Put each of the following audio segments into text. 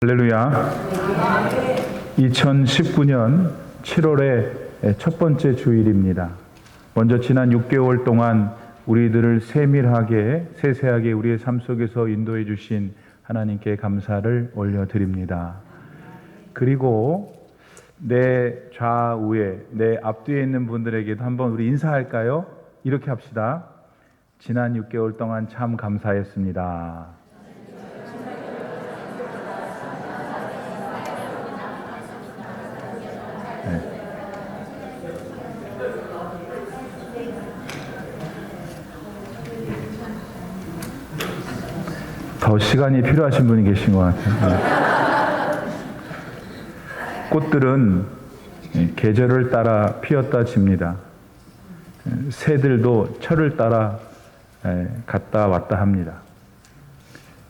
할렐루야. 2019년 7월의 첫 번째 주일입니다. 먼저 지난 6개월 동안 우리들을 세세하게 우리의 삶 속에서 인도해 주신 하나님께 감사를 올려드립니다. 그리고 내 좌우에, 내 앞뒤에 있는 분들에게도 한번 우리 인사할까요? 이렇게 합시다. 지난 6개월 동안 참 감사했습니다. 네. 더 시간이 필요하신 분이 계신 것 같아요. 꽃들은 계절을 따라 피었다 집니다. 새들도 철을 따라 갔다 왔다 합니다.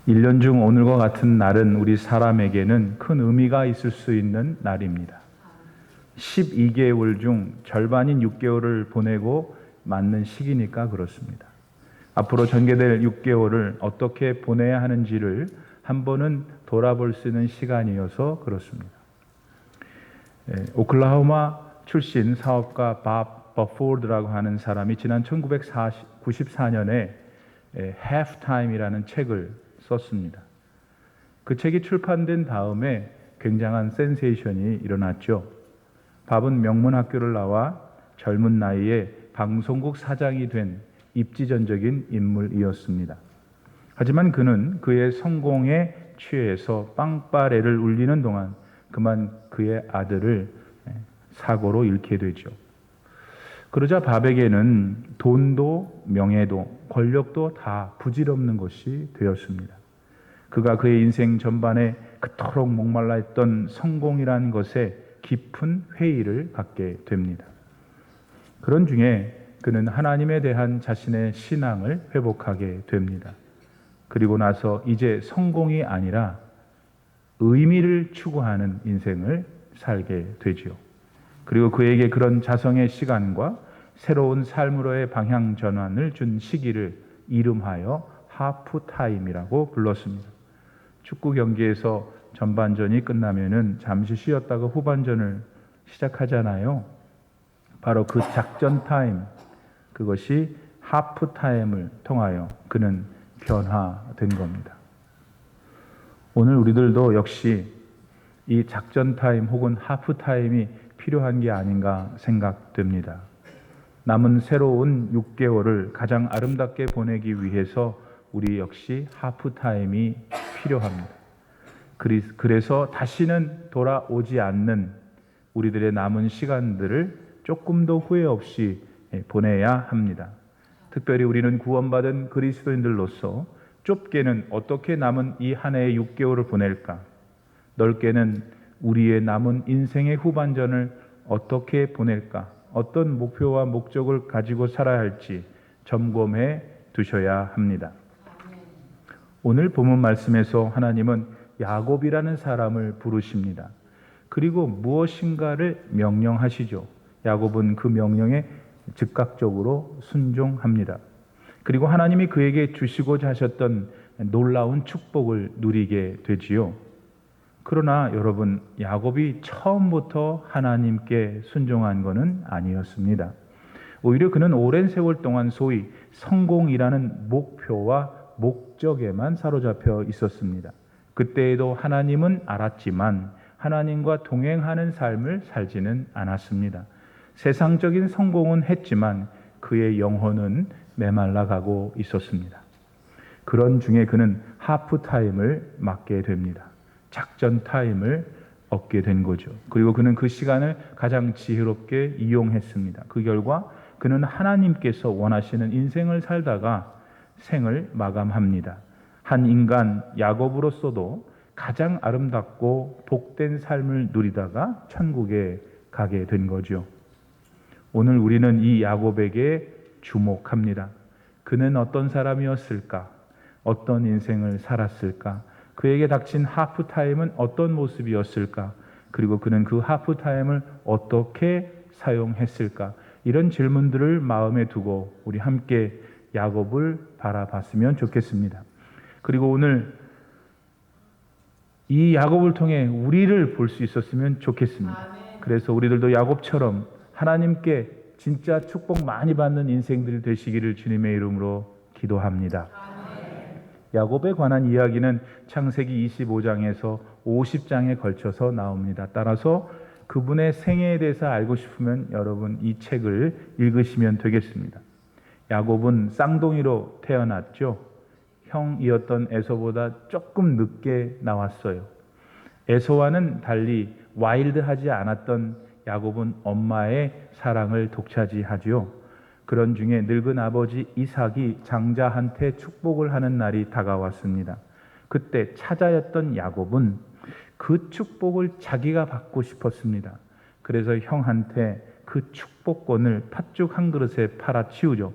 1년 중 오늘과 같은 날은 우리 사람에게는 큰 의미가 있을 수 있는 날입니다. 12개월 중 절반인 6개월을 보내고 맞는 시기니까 그렇습니다. 앞으로 전개될 6개월을 어떻게 보내야 하는지를 한 번은 돌아볼 수 있는 시간이어서 그렇습니다. 오클라호마 출신 사업가 밥 버포드라고 하는 사람이 지난 1994년에 Halftime이라는 책을 썼습니다. 그 책이 출판된 다음에 굉장한 센세이션이 일어났죠. 밥은 명문학교를 나와 젊은 나이에 방송국 사장이 된 입지전적인 인물이었습니다. 하지만 그는 그의 성공에 취해서 빵빠레를 울리는 동안 그만 그의 아들을 사고로 잃게 되죠. 그러자 밥에게는 돈도 명예도 권력도 다 부질없는 것이 되었습니다. 그가 그의 인생 전반에 그토록 목말라 했던 성공이라는 것에 깊은 회의를 갖게 됩니다. 그런 중에 그는 하나님에 대한 자신의 신앙을 회복하게 됩니다. 그리고 나서 이제 성공이 아니라 의미를 추구하는 인생을 살게 되죠. 그리고 그에게 그런 자성의 시간과 새로운 삶으로의 방향 전환을 준 시기를 이름하여 하프타임이라고 불렀습니다. 축구 경기에서 전반전이 끝나면은 잠시 쉬었다가 후반전을 시작하잖아요. 바로 그 작전 타임, 그것이 하프 타임을 통하여 그는 변화된 겁니다. 오늘 우리들도 역시 이 작전 타임 혹은 하프 타임이 필요한 게 아닌가 생각됩니다. 남은 새로운 6개월을 가장 아름답게 보내기 위해서 우리 역시 하프 타임이 필요합니다. 그래서 다시는 돌아오지 않는 우리들의 남은 시간들을 조금 더 후회 없이 보내야 합니다. 특별히 우리는 구원받은 그리스도인들로서 좁게는 어떻게 남은 이 한 해의 6개월을 보낼까? 넓게는 우리의 남은 인생의 후반전을 어떻게 보낼까? 어떤 목표와 목적을 가지고 살아야 할지 점검해 두셔야 합니다. 오늘 본문 말씀에서 하나님은 야곱이라는 사람을 부르십니다. 그리고 무엇인가를 명령하시죠. 야곱은 그 명령에 즉각적으로 순종합니다. 그리고 하나님이 그에게 주시고자 하셨던 놀라운 축복을 누리게 되지요. 그러나 여러분, 야곱이 처음부터 하나님께 순종한 것은 아니었습니다. 오히려 그는 오랜 세월 동안 소위 성공이라는 목표와 목적에만 사로잡혀 있었습니다. 그때에도 하나님은 알았지만 하나님과 동행하는 삶을 살지는 않았습니다. 세상적인 성공은 했지만 그의 영혼은 메말라가고 있었습니다. 그런 중에 그는 하프 타임을 맞게 됩니다. 작전 타임을 얻게 된 거죠. 그리고 그는 그 시간을 가장 지혜롭게 이용했습니다. 그 결과 그는 하나님께서 원하시는 인생을 살다가 생을 마감합니다. 한 인간 야곱으로서도 가장 아름답고 복된 삶을 누리다가 천국에 가게 된 거죠. 오늘 우리는 이 야곱에게 주목합니다. 그는 어떤 사람이었을까? 어떤 인생을 살았을까? 그에게 닥친 하프타임은 어떤 모습이었을까? 그리고 그는 그 하프타임을 어떻게 사용했을까? 이런 질문들을 마음에 두고 우리 함께 야곱을 바라봤으면 좋겠습니다. 그리고 오늘 이 야곱을 통해 우리를 볼 수 있었으면 좋겠습니다. 그래서 우리들도 야곱처럼 하나님께 진짜 축복 많이 받는 인생들이 되시기를 주님의 이름으로 기도합니다. 야곱에 관한 이야기는 창세기 25장에서 50장에 걸쳐서 나옵니다. 따라서 그분의 생애에 대해서 알고 싶으면 여러분 이 책을 읽으시면 되겠습니다. 야곱은 쌍둥이로 태어났죠. 형이었던 에서보다 조금 늦게 나왔어요. 에서와는 달리 와일드하지 않았던 야곱은 엄마의 사랑을 독차지하죠. 그런 중에 늙은 아버지 이삭이 장자한테 축복을 하는 날이 다가왔습니다. 그때 차자였던 야곱은 그 축복을 자기가 받고 싶었습니다. 그래서 형한테 그 축복권을 팥죽 한 그릇에 팔아치우죠.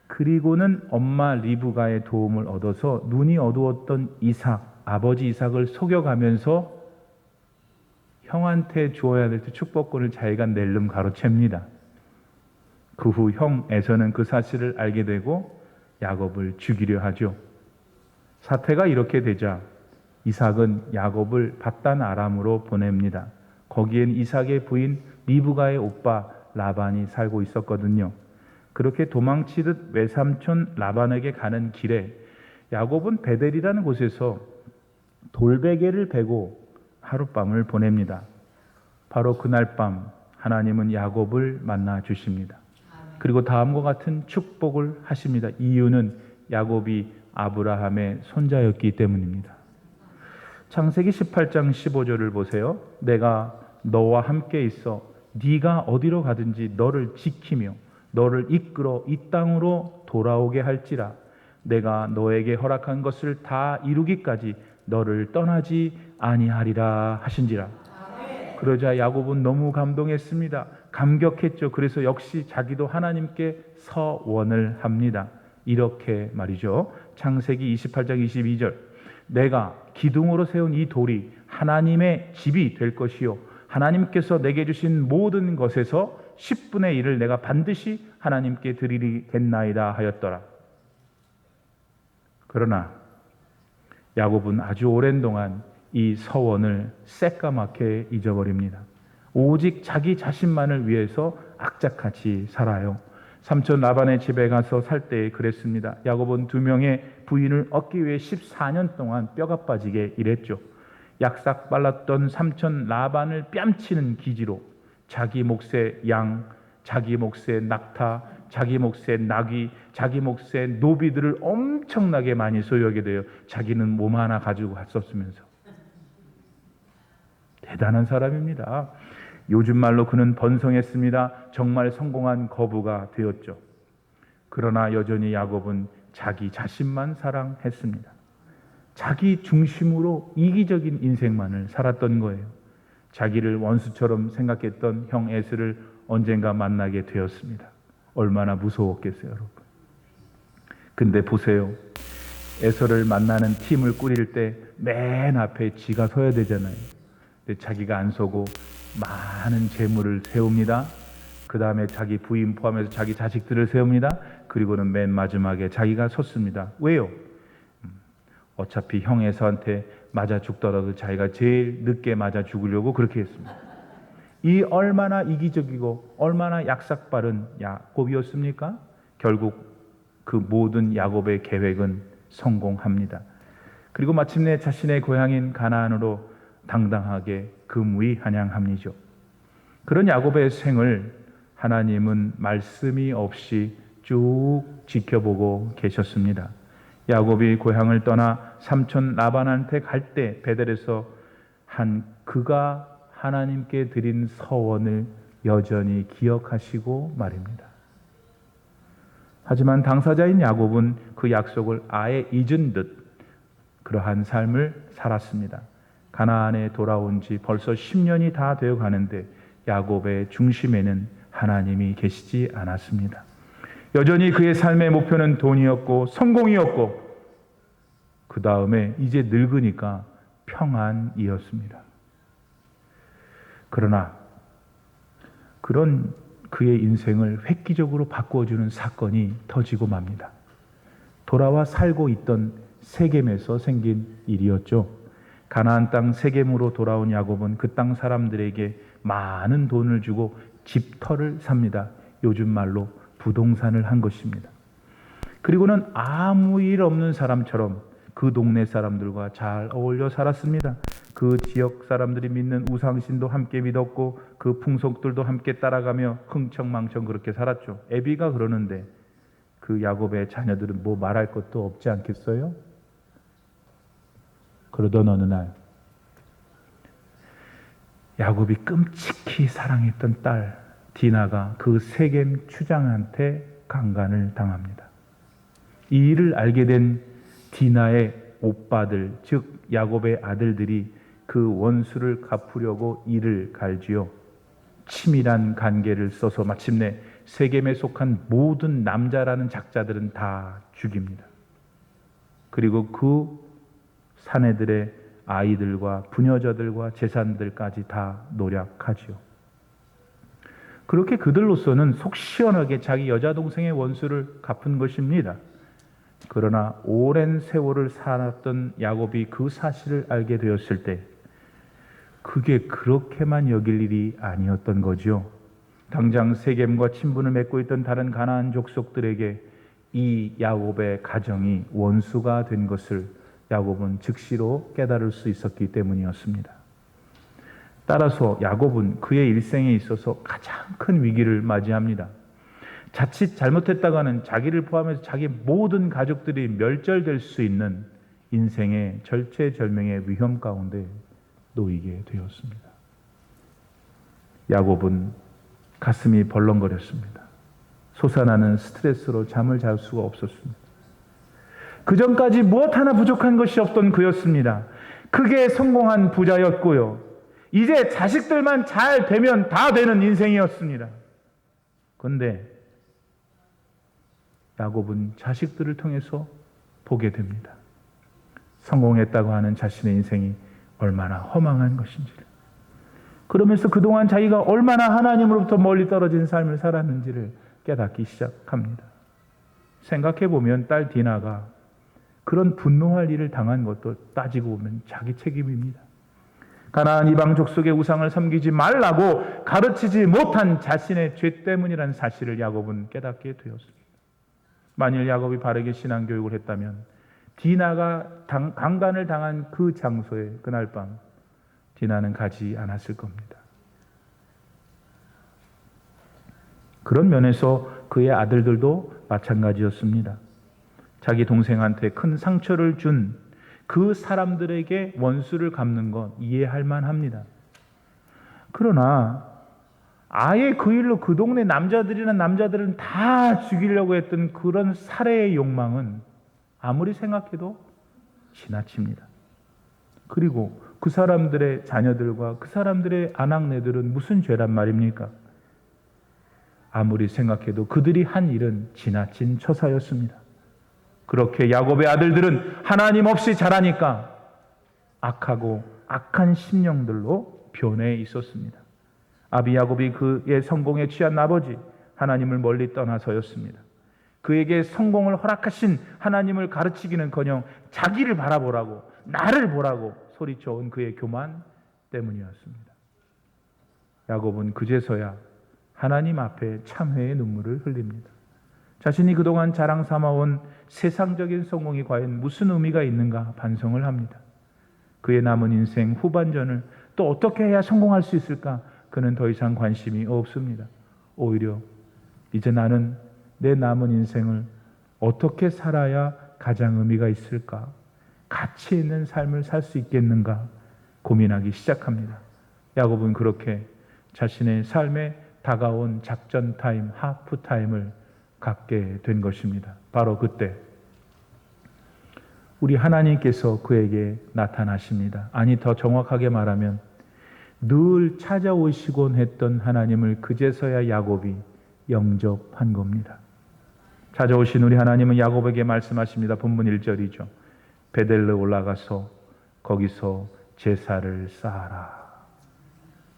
그리고는 엄마 리브가의 도움을 얻어서 눈이 어두웠던 이삭, 아버지 이삭을 속여가면서 형한테 주어야 될 축복권을 자기가 낼름 가로챕니다. 그 후 형 에서는 그 사실을 알게 되고 야곱을 죽이려 하죠. 사태가 이렇게 되자 이삭은 야곱을 밧단 아람으로 보냅니다. 거기엔 이삭의 부인 리브가의 오빠 라반이 살고 있었거든요. 그렇게 도망치듯 외삼촌 라반에게 가는 길에 야곱은 베델이라는 곳에서 돌베개를 베고 하룻밤을 보냅니다. 바로 그날 밤 하나님은 야곱을 만나 주십니다. 그리고 다음과 같은 축복을 하십니다. 이유는 야곱이 아브라함의 손자였기 때문입니다. 창세기 18장 15절을 보세요. 내가 너와 함께 있어 네가 어디로 가든지 너를 지키며 너를 이끌어 이 땅으로 돌아오게 할지라. 내가 너에게 허락한 것을 다 이루기까지 너를 떠나지 아니하리라 하신지라. 그러자 야곱은 너무 감동했습니다. 감격했죠. 그래서 역시 자기도 하나님께 서원을 합니다. 이렇게 말이죠. 창세기 28장 22절. 내가 기둥으로 세운 이 돌이 하나님의 집이 될 것이요 하나님께서 내게 주신 모든 것에서 10분의 1을 내가 반드시 하나님께 드리겠나이다 하였더라. 그러나 야곱은 아주 오랜 동안 이 서원을 새까맣게 잊어버립니다. 오직 자기 자신만을 위해서 악착같이 살아요. 삼촌 라반의 집에 가서 살 때 그랬습니다. 야곱은 2명의 부인을 얻기 위해 14년 동안 뼈가 빠지게 일했죠. 약삭 빨랐던 삼촌 라반을 뺨치는 기지로 자기 몫의 양, 자기 몫의 낙타, 자기 몫의 나귀, 자기 몫의 노비들을 엄청나게 많이 소유하게 돼요. 자기는 몸 하나 가지고 갔었으면서. 대단한 사람입니다. 요즘 말로 그는 번성했습니다. 정말 성공한 거부가 되었죠. 그러나 여전히 야곱은 자기 자신만 사랑했습니다. 자기 중심으로 이기적인 인생만을 살았던 거예요. 자기를 원수처럼 생각했던 형 에스를 언젠가 만나게 되었습니다. 얼마나 무서웠겠어요, 여러분. 근데 보세요. 에서를 만나는 팀을 꾸릴 때 맨 앞에 지가 서야 되잖아요. 근데 자기가 안 서고 많은 재물을 세웁니다. 그 다음에 자기 부인 포함해서 자기 자식들을 세웁니다. 그리고는 맨 마지막에 자기가 섰습니다. 왜요? 어차피 형 에서한테 맞아 죽더라도 자기가 제일 늦게 맞아 죽으려고 그렇게 했습니다. 이 얼마나 이기적이고 얼마나 약삭빠른 야곱이었습니까? 결국 그 모든 야곱의 계획은 성공합니다. 그리고 마침내 자신의 고향인 가나안으로 당당하게 금위한양합니다. 그런 야곱의 생을 하나님은 말씀이 없이 쭉 지켜보고 계셨습니다. 야곱이 고향을 떠나 삼촌 라반한테 갈 때 베델에서 한 그가 하나님께 드린 서원을 여전히 기억하시고 말입니다. 하지만 당사자인 야곱은 그 약속을 아예 잊은 듯 그러한 삶을 살았습니다. 가나안에 돌아온 지 벌써 10년이 다 되어 가는데 야곱의 중심에는 하나님이 계시지 않았습니다. 여전히 그의 삶의 목표는 돈이었고 성공이었고 그 다음에 이제 늙으니까 평안이었습니다. 그러나 그런 그의 인생을 획기적으로 바꿔주는 사건이 터지고 맙니다. 돌아와 살고 있던 세겜에서 생긴 일이었죠. 가나안 땅 세겜으로 돌아온 야곱은 그 땅 사람들에게 많은 돈을 주고 집터를 삽니다. 요즘 말로 부동산을 한 것입니다. 그리고는 아무 일 없는 사람처럼 그 동네 사람들과 잘 어울려 살았습니다. 그 지역 사람들이 믿는 우상신도 함께 믿었고 그 풍속들도 함께 따라가며 흥청망청 그렇게 살았죠. 애비가 그러는데 그 야곱의 자녀들은 뭐 말할 것도 없지 않겠어요? 그러던 어느 날 야곱이 끔찍히 사랑했던 딸 디나가 그 세겜 추장한테 강간을 당합니다. 이 일을 알게 된 디나의 오빠들, 즉 야곱의 아들들이 그 원수를 갚으려고 이를 갈지요. 치밀한 간계를 써서 마침내 세겜에 속한 모든 남자라는 작자들은 다 죽입니다. 그리고 그 사내들의 아이들과 부녀자들과 재산들까지 다 노략하지요. 그렇게 그들로서는 속 시원하게 자기 여자 동생의 원수를 갚은 것입니다. 그러나 오랜 세월을 살았던 야곱이 그 사실을 알게 되었을 때 그게 그렇게만 여길 일이 아니었던 거죠. 당장 세겜과 친분을 맺고 있던 다른 가나안 족속들에게 이 야곱의 가정이 원수가 된 것을 야곱은 즉시로 깨달을 수 있었기 때문이었습니다. 따라서 야곱은 그의 일생에 있어서 가장 큰 위기를 맞이합니다. 자칫 잘못했다가는 자기를 포함해서 자기 모든 가족들이 멸절될 수 있는 인생의 절체절명의 위험 가운데 놓이게 되었습니다. 야곱은 가슴이 벌렁거렸습니다. 솟아나는 스트레스로 잠을 잘 수가 없었습니다. 그전까지 무엇 하나 부족한 것이 없던 그였습니다. 크게 성공한 부자였고요. 이제 자식들만 잘 되면 다 되는 인생이었습니다. 그런데 야곱은 자식들을 통해서 보게 됩니다. 성공했다고 하는 자신의 인생이 얼마나 허망한 것인지를. 그러면서 그동안 자기가 얼마나 하나님으로부터 멀리 떨어진 삶을 살았는지를 깨닫기 시작합니다. 생각해보면 딸 디나가 그런 분노할 일을 당한 것도 따지고 보면 자기 책임입니다. 가나안 이방 족속의 우상을 섬기지 말라고 가르치지 못한 자신의 죄 때문이라는 사실을 야곱은 깨닫게 되었습니다. 만일 야곱이 바르게 신앙교육을 했다면 디나가 강간을 당한 그 장소에 그날 밤 디나는 가지 않았을 겁니다. 그런 면에서 그의 아들들도 마찬가지였습니다. 자기 동생한테 큰 상처를 준 그 사람들에게 원수를 갚는 건 이해할 만합니다. 그러나 아예 그 일로 그 동네 남자들은 다 죽이려고 했던 그런 살해의 욕망은 아무리 생각해도 지나칩니다. 그리고 그 사람들의 자녀들과 그 사람들의 아낙네들은 무슨 죄란 말입니까? 아무리 생각해도 그들이 한 일은 지나친 처사였습니다. 그렇게 야곱의 아들들은 하나님 없이 자라니까 악하고 악한 심령들로 변해 있었습니다. 아비 야곱이 그의 성공에 취한 아버지 하나님을 멀리 떠나서였습니다. 그에게 성공을 허락하신 하나님을 가르치기는커녕 자기를 바라보라고 나를 보라고 소리쳐온 그의 교만 때문이었습니다. 야곱은 그제서야 하나님 앞에 참회의 눈물을 흘립니다. 자신이 그동안 자랑 삼아온 세상적인 성공이 과연 무슨 의미가 있는가 반성을 합니다. 그의 남은 인생 후반전을 또 어떻게 해야 성공할 수 있을까? 그는 더 이상 관심이 없습니다. 오히려 이제 나는 내 남은 인생을 어떻게 살아야 가장 의미가 있을까? 가치 있는 삶을 살 수 있겠는가? 고민하기 시작합니다. 야곱은 그렇게 자신의 삶에 다가온 작전 타임, 하프 타임을 갖게 된 것입니다. 바로 그때 우리 하나님께서 그에게 나타나십니다. 아니 더 정확하게 말하면 늘 찾아오시곤 했던 하나님을 그제서야 야곱이 영접한 겁니다. 찾아오신 우리 하나님은 야곱에게 말씀하십니다. 본문 1절이죠. 베델로 올라가서 거기서 제사를 쌓아라.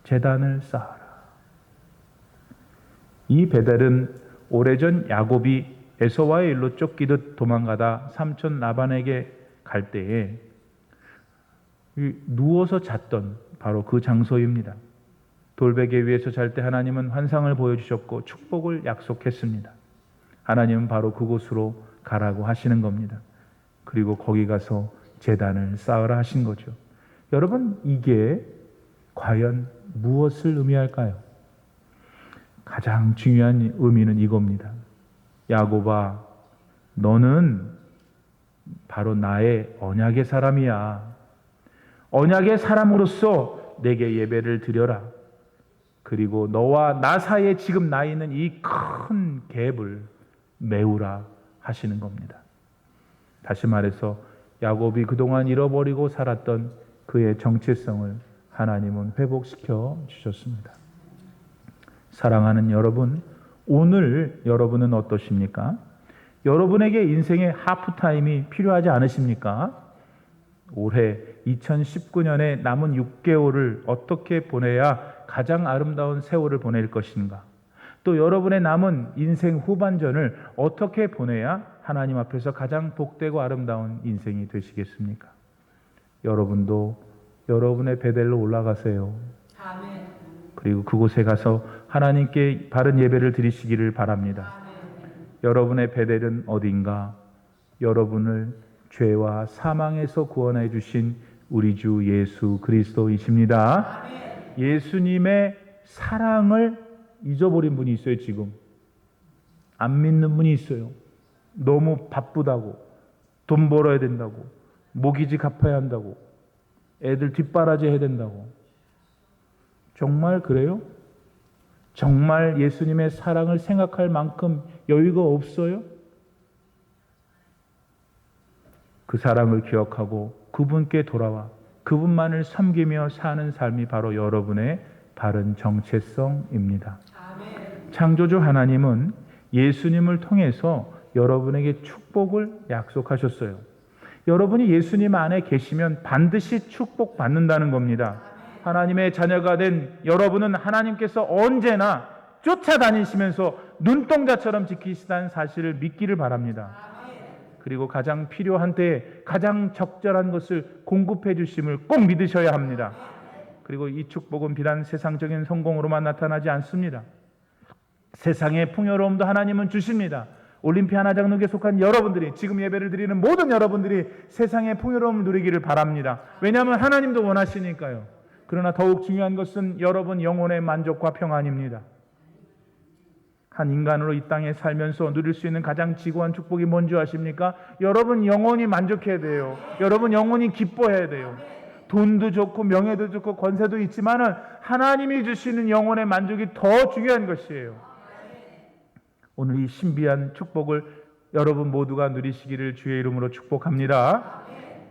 제단을 쌓아라. 이 베델은 오래전 야곱이 에서와의 일로 쫓기듯 도망가다 삼촌 라반에게 갈 때에 누워서 잤던 바로 그 장소입니다. 돌베개 위에서 잘 때 하나님은 환상을 보여주셨고 축복을 약속했습니다. 하나님은 바로 그곳으로 가라고 하시는 겁니다. 그리고 거기 가서 제단을 쌓으라 하신 거죠. 여러분, 이게 과연 무엇을 의미할까요? 가장 중요한 의미는 이겁니다. 야곱아, 너는 바로 나의 언약의 사람이야. 언약의 사람으로서 내게 예배를 드려라. 그리고 너와 나 사이에 지금 나 있는 이 큰 갭을 메우라 하시는 겁니다. 다시 말해서 야곱이 그동안 잃어버리고 살았던 그의 정체성을 하나님은 회복시켜 주셨습니다. 사랑하는 여러분, 오늘 여러분은 어떠십니까? 여러분에게 인생의 하프타임이 필요하지 않으십니까? 올해 2019년에 남은 6개월을 어떻게 보내야 가장 아름다운 세월을 보낼 것인가? 또 여러분의 남은 인생 후반전을 어떻게 보내야 하나님 앞에서 가장 복되고 아름다운 인생이 되시겠습니까? 여러분도 여러분의 베델로 올라가세요. 아멘. 그리고 그곳에 가서 하나님께 바른 예배를 드리시기를 바랍니다. 아멘. 여러분의 베델은 어딘가? 여러분을 죄와 사망에서 구원해 주신 우리 주 예수 그리스도이십니다. 아멘. 예수님의 사랑을 잊어버린 분이 있어요. 지금 안 믿는 분이 있어요. 너무 바쁘다고, 돈 벌어야 된다고, 모기지 갚아야 한다고, 애들 뒷바라지 해야 된다고. 정말 그래요? 정말 예수님의 사랑을 생각할 만큼 여유가 없어요? 그 사랑을 기억하고 그분께 돌아와 그분만을 섬기며 사는 삶이 바로 여러분의 바른 정체성입니다. 아멘. 창조주 하나님은 예수님을 통해서 여러분에게 축복을 약속하셨어요. 여러분이 예수님 안에 계시면 반드시 축복받는다는 겁니다. 하나님의 자녀가 된 여러분은 하나님께서 언제나 쫓아다니시면서 눈동자처럼 지키시다는 사실을 믿기를 바랍니다. 그리고 가장 필요한 때에 가장 적절한 것을 공급해 주심을 꼭 믿으셔야 합니다. 그리고 이 축복은 비단 세상적인 성공으로만 나타나지 않습니다. 세상의 풍요로움도 하나님은 주십니다. 올림피아 하나장로교에 속한 여러분들이, 지금 예배를 드리는 모든 여러분들이 세상의 풍요로움을 누리기를 바랍니다. 왜냐하면 하나님도 원하시니까요. 그러나 더욱 중요한 것은 여러분 영혼의 만족과 평안입니다. 한 인간으로 이 땅에 살면서 누릴 수 있는 가장 지고한 축복이 뭔지 아십니까? 여러분 영혼이 만족해야 돼요. 여러분 영혼이 기뻐해야 돼요. 돈도 좋고 명예도 좋고 권세도 있지만은 하나님이 주시는 영혼의 만족이 더 중요한 것이에요. 오늘 이 신비한 축복을 여러분 모두가 누리시기를 주의 이름으로 축복합니다.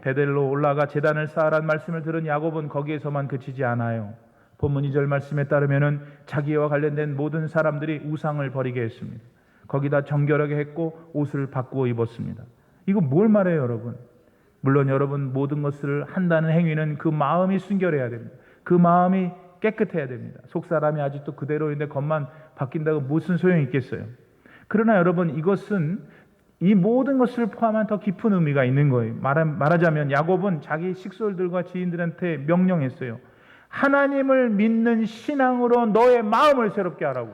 베델로 올라가 제단을 쌓으라는 말씀을 들은 야곱은 거기에서만 그치지 않아요. 본문 2절 말씀에 따르면은 자기와 관련된 모든 사람들이 우상을 버리게 했습니다. 거기다 정결하게 했고 옷을 바꾸어 입었습니다. 이거 뭘 말해요, 여러분? 물론 여러분 모든 것을 한다는 행위는 그 마음이 순결해야 됩니다. 그 마음이 깨끗해야 됩니다. 속사람이 아직도 그대로인데 겉만 바뀐다고 무슨 소용이 있겠어요? 그러나 여러분 이것은 이 모든 것을 포함한 더 깊은 의미가 있는 거예요. 말하자면 야곱은 자기 식솔들과 지인들한테 명령했어요. 하나님을 믿는 신앙으로 너의 마음을 새롭게 하라고.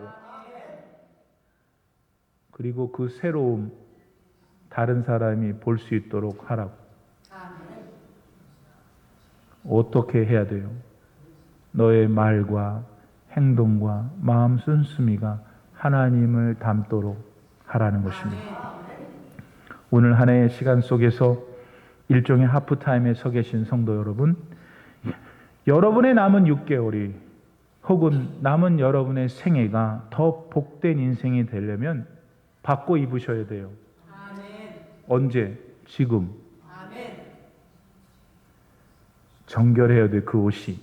그리고 그 새로움 다른 사람이 볼 수 있도록 하라고. 어떻게 해야 돼요? 너의 말과 행동과 마음 순수미가 하나님을 닮도록 하라는 것입니다. 오늘 한 해의 시간 속에서 일종의 하프타임에 서 계신 성도 여러분, 여러분의 남은 6개월이 혹은 남은 여러분의 생애가 더 복된 인생이 되려면 바꿔 입으셔야 돼요. 아멘. 언제? 지금. 아멘. 정결해야 돼, 그 옷이.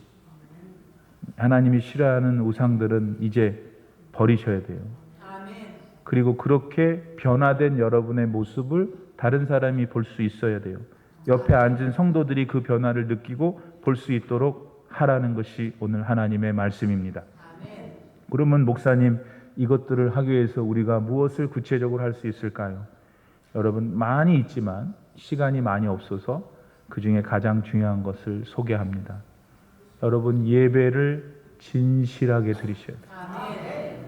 하나님이 싫어하는 우상들은 이제 버리셔야 돼요. 아멘. 그리고 그렇게 변화된 여러분의 모습을 다른 사람이 볼 수 있어야 돼요. 옆에 앉은 성도들이 그 변화를 느끼고 볼 수 있도록 하라는 것이 오늘 하나님의 말씀입니다. 아멘. 그러면 목사님, 이것들을 하기 위해서 우리가 무엇을 구체적으로 할 수 있을까요? 여러분 많이 있지만 시간이 많이 없어서 그 중에 가장 중요한 것을 소개합니다. 여러분, 예배를 진실하게 드리셔야 돼요.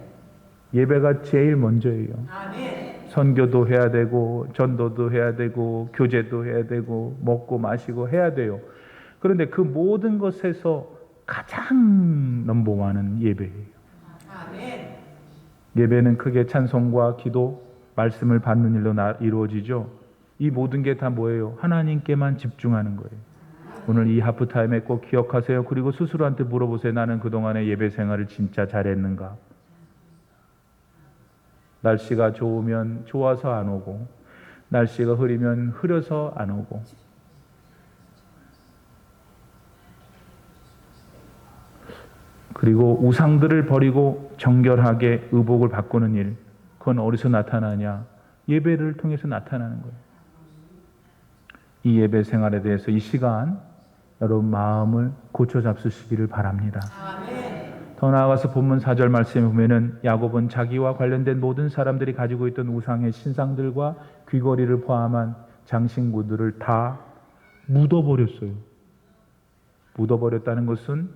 예배가 제일 먼저예요. 선교도 해야 되고 전도도 해야 되고 교제도 해야 되고 먹고 마시고 해야 돼요. 그런데 그 모든 것에서 가장 넘버원은 예배예요. 예배는 크게 찬송과 기도, 말씀을 받는 일로 이루어지죠. 이 모든 게 다 뭐예요? 하나님께만 집중하는 거예요. 오늘 이 하프타임에 꼭 기억하세요. 그리고 스스로한테 물어보세요. 나는 그동안의 예배 생활을 진짜 잘했는가? 날씨가 좋으면 좋아서 안 오고, 날씨가 흐리면 흐려서 안 오고, 그리고 우상들을 버리고 정결하게 의복을 바꾸는 일, 그건 어디서 나타나냐? 예배를 통해서 나타나는 거예요. 이 예배 생활에 대해서 이 시간 여러분 마음을 고쳐 잡수시기를 바랍니다. 더 나아가서 본문 4절 말씀에 보면은 야곱은 자기와 관련된 모든 사람들이 가지고 있던 우상의 신상들과 귀걸이를 포함한 장신구들을 다 묻어버렸어요. 묻어버렸다는 것은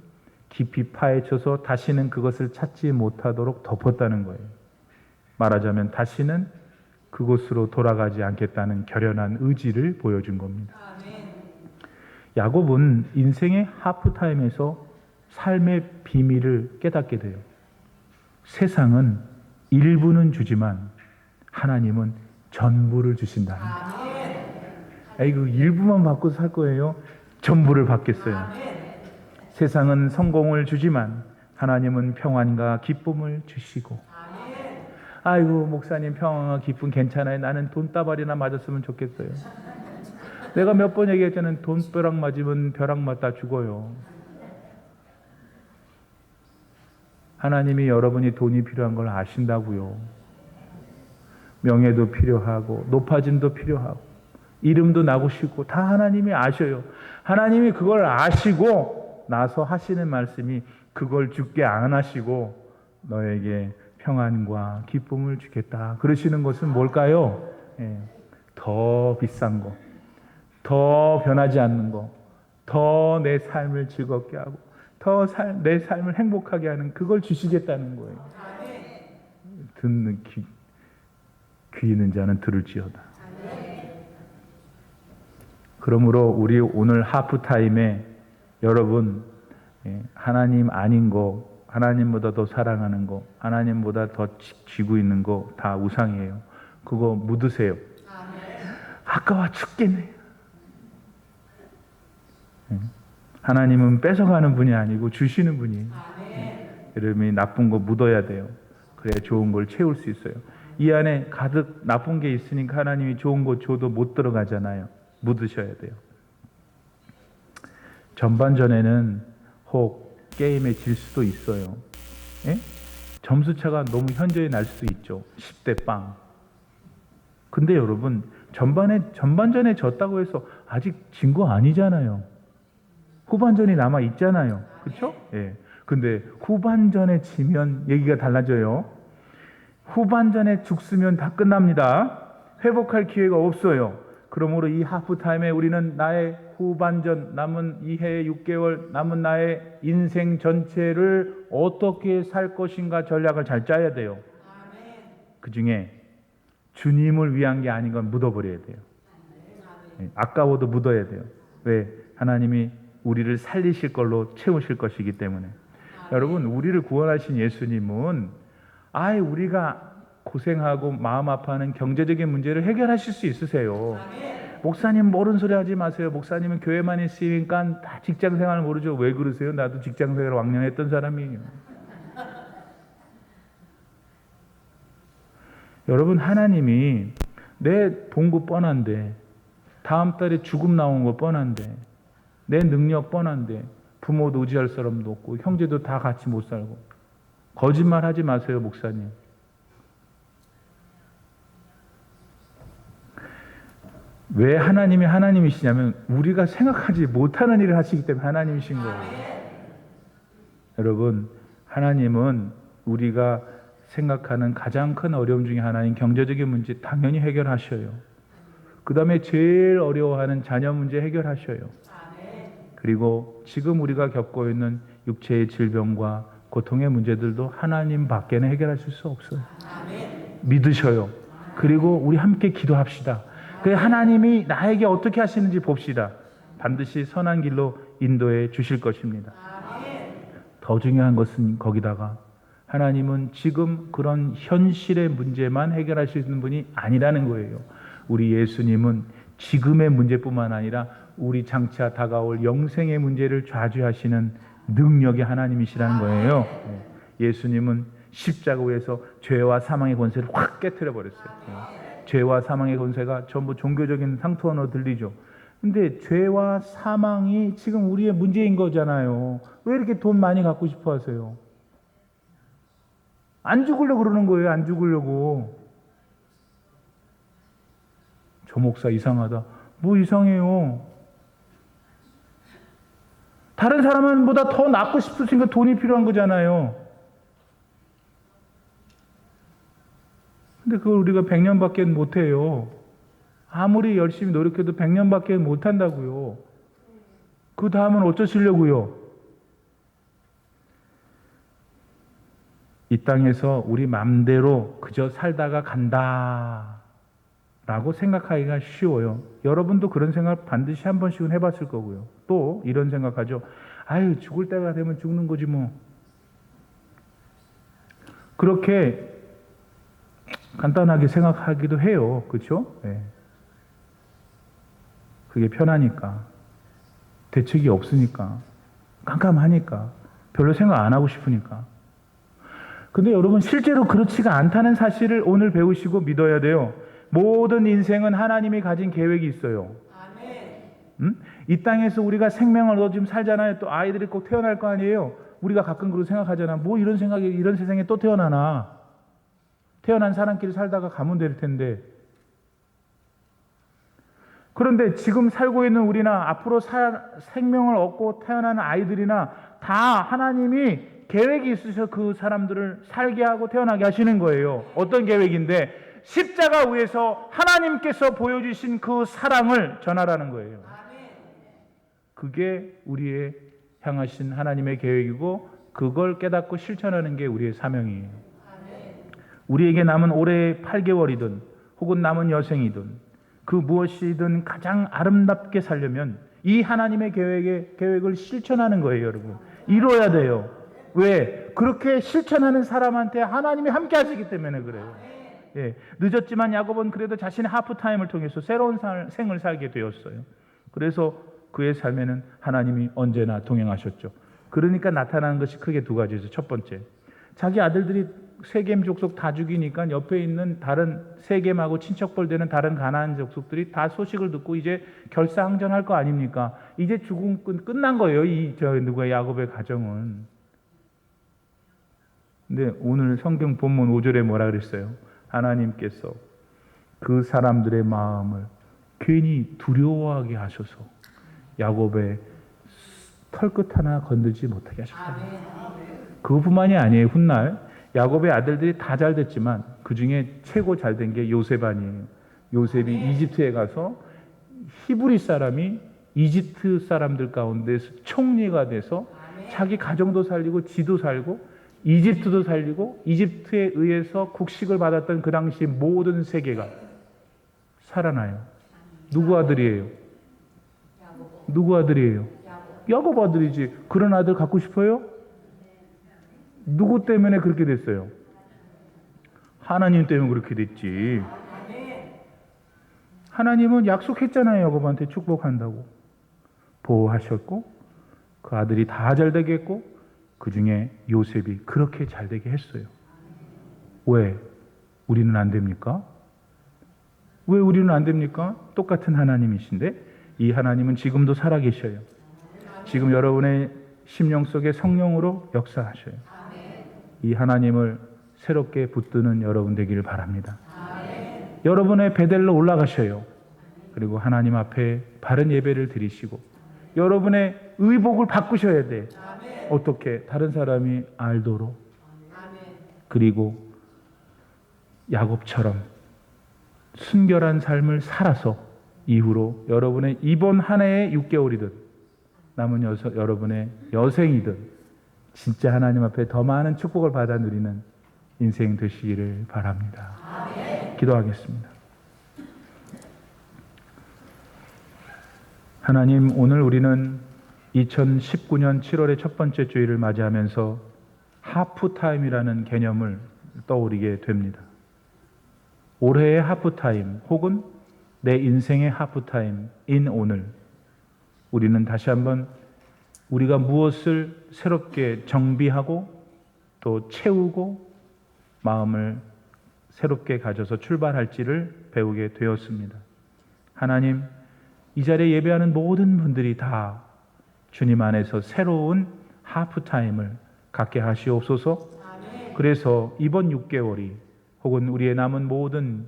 깊이 파헤쳐서 다시는 그것을 찾지 못하도록 덮었다는 거예요. 말하자면 다시는 그곳으로 돌아가지 않겠다는 결연한 의지를 보여준 겁니다. 야곱은 인생의 하프타임에서 삶의 비밀을 깨닫게 돼요. 세상은 일부는 하나님은 전부를 주신다는 거예요. 그 일부만 받고 살 거예요? 전부를 받겠어요. 세상은 성공을 주지만 하나님은 평안과 기쁨을 주시고, 아이고 목사님 평안과 기쁨 괜찮아요. 나는 돈다발이나 맞았으면 좋겠어요. 내가 몇 번 얘기했잖아요. 돈벼락 맞으면 벼락 맞다 죽어요. 하나님이 여러분이 돈이 필요한 걸 아신다고요. 명예도 필요하고 높아짐도 필요하고 이름도 나고 싶고 다 하나님이 아셔요. 하나님이 그걸 아시고 나서 하시는 말씀이 그걸 주게 안 하시고 너에게 평안과 기쁨을 주겠다. 그러시는 것은 뭘까요? 더 비싼 거, 더 변하지 않는 거, 더 내 삶을 즐겁게 하고 더 내 삶을 행복하게 하는 그걸 주시겠다는 거예요. 듣는 귀 있는 자는 들을지어다. 그러므로 우리 오늘 하프타임에 여러분 하나님 아닌 거, 하나님보다 더 사랑하는 거, 하나님보다 더 쥐고 있는 거 다 우상이에요. 그거 묻으세요. 아까워 죽겠네. 하나님은 뺏어가는 분이 아니고 주시는 분이에요. 여러분이 나쁜 거 묻어야 돼요. 그래야 좋은 걸 채울 수 있어요. 이 안에 가득 나쁜 게 있으니까 하나님이 좋은 거 줘도 못 들어가잖아요. 묻으셔야 돼요. 전반전에는 혹 게임에 질 수도 있어요. 점수차가 너무 현저히 날 수도 있죠. 10대 빵. 근데 여러분 전반전에 졌다고 해서 아직 진 거 아니잖아요. 후반전이 남아 있잖아요. 그렇죠? 근데 후반전에 지면 얘기가 달라져요. 후반전에 죽으면 다 끝납니다. 회복할 기회가 없어요. 그러므로 이 하프타임에 우리는 나의 후반전, 남은 2해 6개월, 남은 나의 인생 전체를 어떻게 살 것인가 전략을 잘 짜야 돼요. 그 중에 주님을 위한 게 아닌 건 묻어버려야 돼요. 아까워도 묻어야 돼요. 왜? 하나님이 우리를 살리실 걸로 채우실 것이기 때문에. 여러분, 우리를 구원하신 예수님은 우리가 고생하고 마음 아파하는 경제적인 문제를 해결하실 수 있으세요. 목사님 모르는 소리 하지 마세요. 목사님은 교회만 있으니까 다 직장생활 모르죠. 왜 그러세요? 나도 직장생활 왕년했던 사람이에요. 여러분, 하나님이 내 동구 뻔한데, 다음 달에 죽음 나온 거 뻔한데, 내 능력 뻔한데, 부모도 의지할 사람도 없고 형제도 다 같이 못 살고, 거짓말 하지 마세요. 목사님. 왜 하나님이 하나님이시냐면 우리가 생각하지 못하는 일을 하시기 때문에 하나님이신 거예요. 여러분, 하나님은 우리가 생각하는 가장 큰 어려움 중에 하나인 경제적인 문제 당연히 해결하셔요. 그 다음에 제일 어려워하는 자녀 문제 해결하셔요. 그리고 지금 우리가 겪고 있는 육체의 질병과 고통의 문제들도 하나님 밖에는 해결하실 수 없어요. 믿으셔요. 그리고 우리 함께 기도합시다. 그 하나님이 나에게 어떻게 하시는지 봅시다. 반드시 선한 길로 인도해 주실 것입니다. 더 중요한 것은 거기다가 하나님은 지금 그런 현실의 문제만 해결하시는 분이 아니라는 거예요. 우리 예수님은 지금의 문제뿐만 아니라 우리 장차 다가올 영생의 문제를 좌주하시는 능력의 하나님이시라는 거예요. 예수님은 십자가 위에서 죄와 사망의 권세를 확 깨트려 버렸어요. 죄와 사망의 권세가 전부 종교적인 상투어로 들리죠. 근데 죄와 사망이 지금 우리의 문제인 거잖아요. 왜 이렇게 돈 많이 갖고 싶어 하세요? 안 죽으려고 그러는 거예요. 안 죽으려고. 저 목사 이상하다. 뭐 이상해요? 다른 사람보다 더 낫고 싶으니까 돈이 필요한 거잖아요. 근데 그걸 우리가 100년밖에 못해요. 아무리 열심히 노력해도 100년밖에 못한다고요. 그 다음은 어쩌시려고요? 이 땅에서 우리 맘대로 그저 살다가 간다 라고 생각하기가 쉬워요. 여러분도 그런 생각 반드시 한 번씩은 해봤을 거고요. 또 이런 생각하죠. 아유, 죽을 때가 되면 죽는 거지 뭐. 그렇게 간단하게 생각하기도 해요. 그렇죠? 네. 그게 편하니까, 대책이 없으니까, 깜깜하니까, 별로 생각 안 하고 싶으니까. 근데 여러분 실제로 그렇지가 않다는 사실을 오늘 배우시고 믿어야 돼요. 모든 인생은 하나님이 가진 계획이 있어요. 이 땅에서 우리가 생명을 얻어 지금 살잖아요. 또 아이들이 꼭 태어날 거 아니에요. 우리가 가끔 그렇게 생각하잖아. 뭐 이런 생각이 이런 세상에 또 태어나나. 태어난 사람끼리 살다가 가면 될 텐데. 그런데 지금 살고 있는 우리나 앞으로 생명을 얻고 태어나는 아이들이나 다 하나님이 계획이 있으셔서 그 사람들을 살게 하고 태어나게 하시는 거예요. 어떤 계획인데 십자가 위에서 하나님께서 보여주신 그 사랑을 전하라는 거예요. 그게 우리의 향하신 하나님의 계획이고 그걸 깨닫고 실천하는 게 우리의 사명이에요. 우리에게 남은 올해 8개월이든 혹은 남은 여생이든 그 무엇이든 가장 아름답게 살려면 이 하나님의 계획을 실천하는 거예요, 여러분. 이뤄야 돼요. 왜? 그렇게 실천하는 사람한테 하나님이 함께 하시기 때문에 그래요. 예, 늦었지만 야곱은 그래도 자신의 하프타임을 통해서 새로운 생을 살게 되었어요. 그래서 그의 삶에는 하나님이 언제나 동행하셨죠. 그러니까 나타나는 것이 크게 두 가지죠. 첫 번째, 자기 아들들이 세겜 족속 다 죽이니까 옆에 있는 다른 세겜하고 친척벌 되는 다른 가나안 족속들이 다 소식을 듣고 이제 결사항전할 거 아닙니까? 이제 죽음 끝난 거예요. 야곱의 가정은. 근데 오늘 성경 본문 5절에 뭐라 그랬어요? 하나님께서 그 사람들의 마음을 괜히 두려워하게 하셔서 야곱의 털끝 하나 건들지 못하게 하셨다. 그것뿐만이 아니에요. 훗날 야곱의 아들들이 다 잘 됐지만 그 중에 최고 잘 된 게 요셉 아니에요. 요셉이 이집트에 가서 히브리 사람이 이집트 사람들 가운데서 총리가 돼서 자기 가정도 살리고 지도 살고 이집트도 살리고 이집트에 의해서 국식을 받았던 그 당시 모든 세계가 살아나요. 누구 아들이에요? 누구 아들이에요? 야곱 아들이지. 그런 아들 갖고 싶어요? 누구 때문에 그렇게 됐어요? 하나님 때문에 그렇게 됐지. 하나님은 약속했잖아요. 야곱한테 축복한다고. 보호하셨고 그 아들이 다 잘 되겠고 그 중에 요셉이 그렇게 잘 되게 했어요. 왜? 우리는 안 됩니까? 왜 우리는 안 됩니까? 똑같은 하나님이신데 이 하나님은 지금도 살아계셔요. 지금 여러분의 심령 속에 성령으로 역사하셔요. 이 하나님을 새롭게 붙드는 여러분 되기를 바랍니다. 여러분의 베델로 올라가셔요. 그리고 하나님 앞에 바른 예배를 드리시고 여러분의 의복을 바꾸셔야 돼. 어떻게? 다른 사람이 알도록. 그리고 야곱처럼 순결한 삶을 살아서 이후로 여러분의 이번 한 해의 6개월이든 남은 여러분의 여생이든 진짜 하나님 앞에 더 많은 축복을 받아 누리는 인생 되시기를 바랍니다. 기도하겠습니다. 하나님, 오늘 우리는 2019년 7월의 첫 번째 주일을 맞이하면서 하프타임이라는 개념을 떠올리게 됩니다. 올해의 하프타임 혹은 내 인생의 하프타임인 오늘, 우리는 다시 한번 우리가 무엇을 새롭게 정비하고 또 채우고 마음을 새롭게 가져서 출발할지를 배우게 되었습니다. 하나님, 이 자리에 예배하는 모든 분들이 다 주님 안에서 새로운 하프타임을 갖게 하시옵소서. 그래서 이번 6개월이 혹은 우리의 남은 모든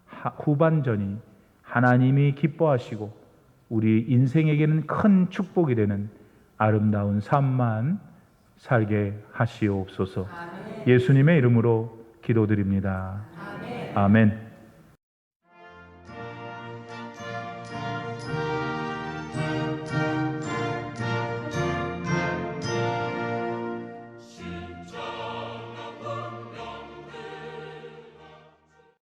후반전이 하나님이 기뻐하시고 우리 인생에게는 큰 축복이 되는 아름다운 삶만 살게 하시옵소서. 예수님의 이름으로 기도드립니다. 아멘.